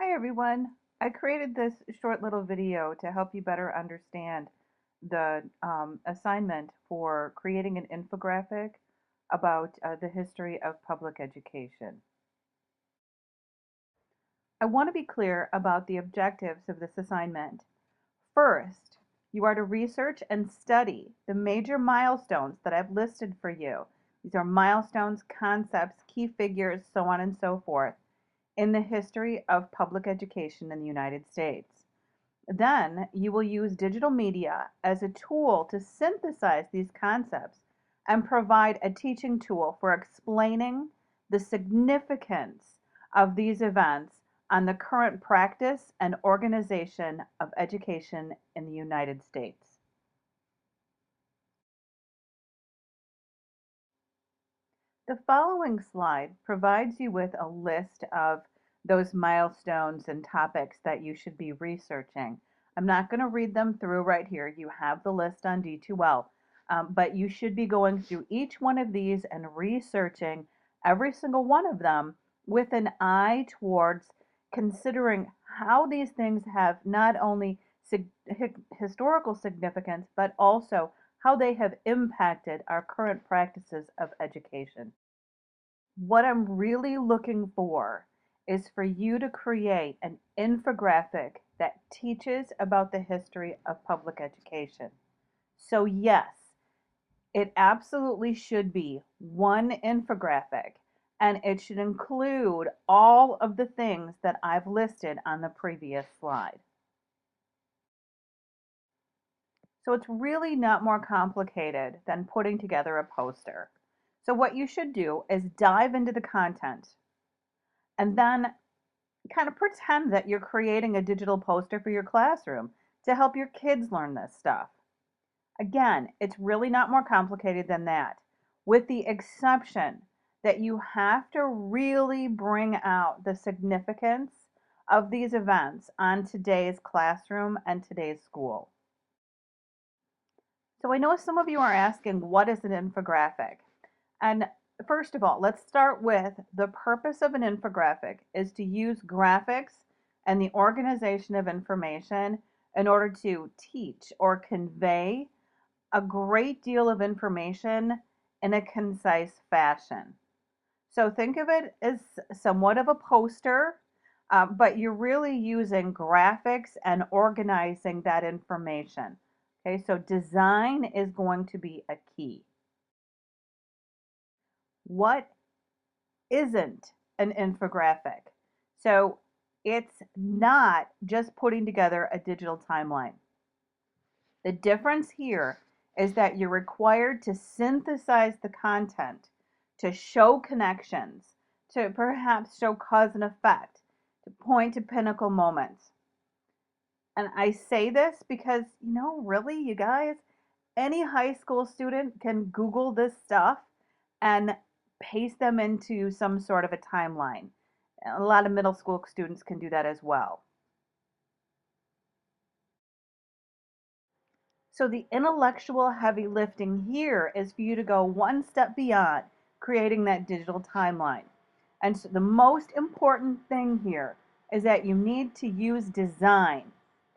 Hi everyone. I created this short little video to help you better understand the assignment for creating an infographic about the history of public education. I want to be clear about the objectives of this assignment. First, you are to research and study the major milestones that I've listed for you. These are milestones, concepts, key figures, so on and so forth, in the history of public education in the United States. Then you will use digital media as a tool to synthesize these concepts and provide a teaching tool for explaining the significance of these events on the current practice and organization of education in the United States. The following slide provides you with a list of those milestones and topics that you should be researching. I'm not going to read them through right here. You have the list on D2L, but you should be going through each one of these and researching every single one of them with an eye towards considering how these things have not only historical significance, but also how they have impacted our current practices of education. What I'm really looking for is for you to create an infographic that teaches about the history of public education. So yes, it absolutely should be one infographic, and it should include all of the things that I've listed on the previous slide. So it's really not more complicated than putting together a poster. So what you should do is dive into the content and then kind of pretend that you're creating a digital poster for your classroom to help your kids learn this stuff. Again, it's really not more complicated than that, with the exception that you have to really bring out the significance of these events on today's classroom and today's school. So I know some of you are asking, what is an infographic? And first of all, let's start with the purpose of an infographic is to use graphics and the organization of information in order to teach or convey a great deal of information in a concise fashion. So think of it as somewhat of a poster, but you're really using graphics and organizing that information. Okay, so design is going to be a key. What isn't an infographic? So it's not just putting together a digital timeline. The difference here is that you're required to synthesize the content, to show connections, to perhaps show cause and effect, to point to pinnacle moments. And I say this because, really, you guys, any high school student can Google this stuff and paste them into some sort of a timeline. A lot of middle school students can do that as well. So the intellectual heavy lifting here is for you to go one step beyond creating that digital timeline. And so the most important thing here is that you need to use design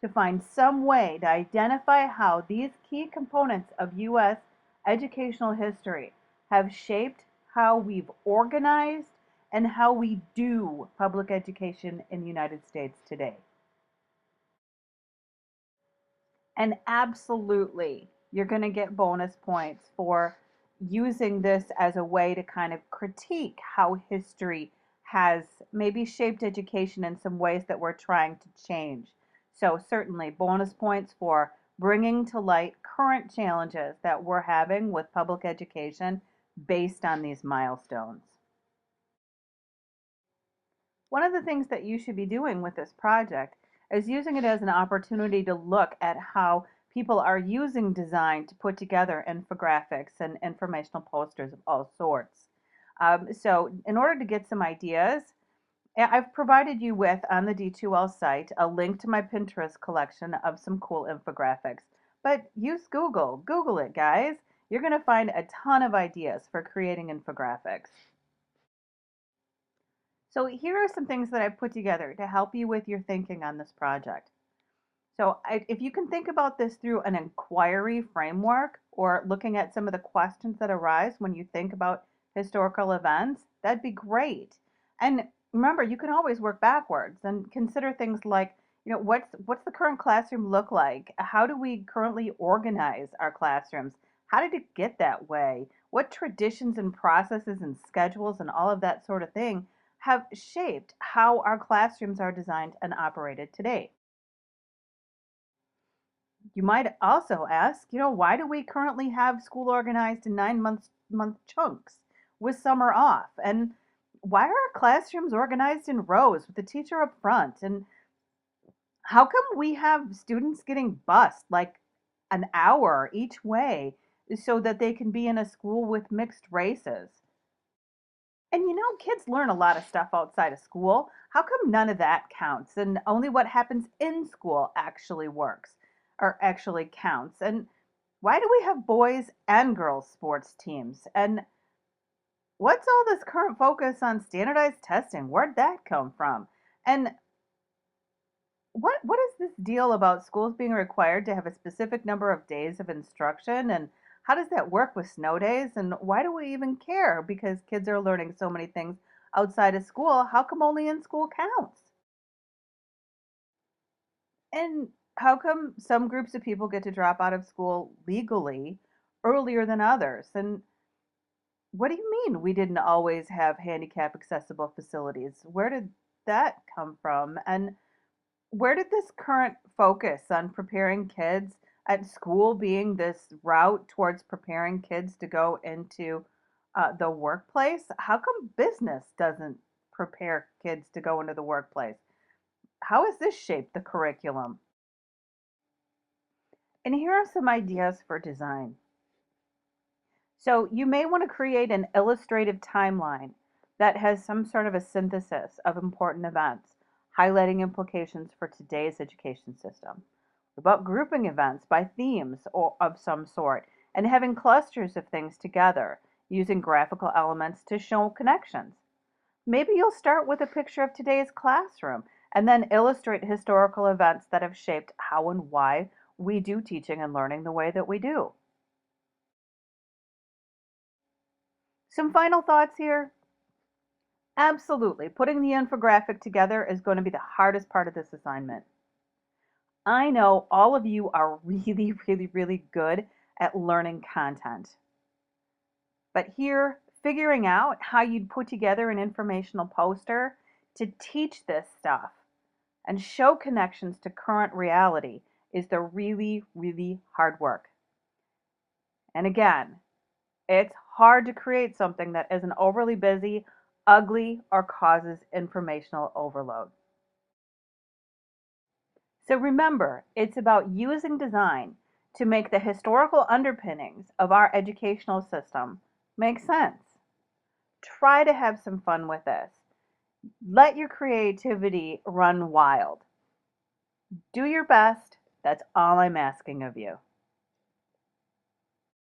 to find some way to identify how these key components of U.S. educational history have shaped how we've organized and how we do public education in the United States today. And absolutely, you're going to get bonus points for using this as a way to kind of critique how history has maybe shaped education in some ways that we're trying to change. So, certainly, bonus points for bringing to light current challenges that we're having with public education based on these milestones. One of the things that you should be doing with this project is using it as an opportunity to look at how people are using design to put together infographics and informational posters of all sorts. So in order to get some ideas, I've provided you with, on the D2L site, a link to my Pinterest collection of some cool infographics. But use Google. Google it, guys. You're going to find a ton of ideas for creating infographics. So here are some things that I put together to help you with your thinking on this project. If you can think about this through an inquiry framework or looking at some of the questions that arise when you think about historical events, that'd be great. And remember, you can always work backwards and consider things like, what's the current classroom look like? How do we currently organize our classrooms? How did it get that way? What traditions and processes and schedules and all of that sort of thing have shaped how our classrooms are designed and operated today? You might also ask, why do we currently have school organized in 9 month chunks with summer off? And why are our classrooms organized in rows with the teacher up front? And how come we have students getting bused like an hour each way so that they can be in a school with mixed races? And kids learn a lot of stuff outside of school. How come none of that counts and only what happens in school actually works or actually counts? And why do we have boys and girls sports teams? And what's all this current focus on standardized testing? Where'd that come from? And what is this deal about schools being required to have a specific number of days of instruction? And how does that work with snow days? And why do we even care? Because kids are learning so many things outside of school. How come only in school counts? And how come some groups of people get to drop out of school legally earlier than others? And what do you mean we didn't always have handicap accessible facilities? Where did that come from? And where did this current focus on preparing kids at school being this route towards preparing kids to go into the workplace? How come business doesn't prepare kids to go into the workplace? How has this shaped the curriculum? And here are some ideas for design. So you may want to create an illustrative timeline that has some sort of a synthesis of important events, highlighting implications for today's education system. About grouping events by themes or of some sort and having clusters of things together using graphical elements to show connections. Maybe you'll start with a picture of today's classroom and then illustrate historical events that have shaped how and why we do teaching and learning the way that we do. Some final thoughts here. Absolutely. Putting the infographic together is going to be the hardest part of this assignment. I know all of you are really, really, really good at learning content. But here, figuring out how you'd put together an informational poster to teach this stuff and show connections to current reality is the really, really hard work. And again, it's hard to create something that isn't overly busy, ugly, or causes informational overload. So remember, it's about using design to make the historical underpinnings of our educational system make sense. Try to have some fun with this. Let your creativity run wild. Do your best. That's all I'm asking of you.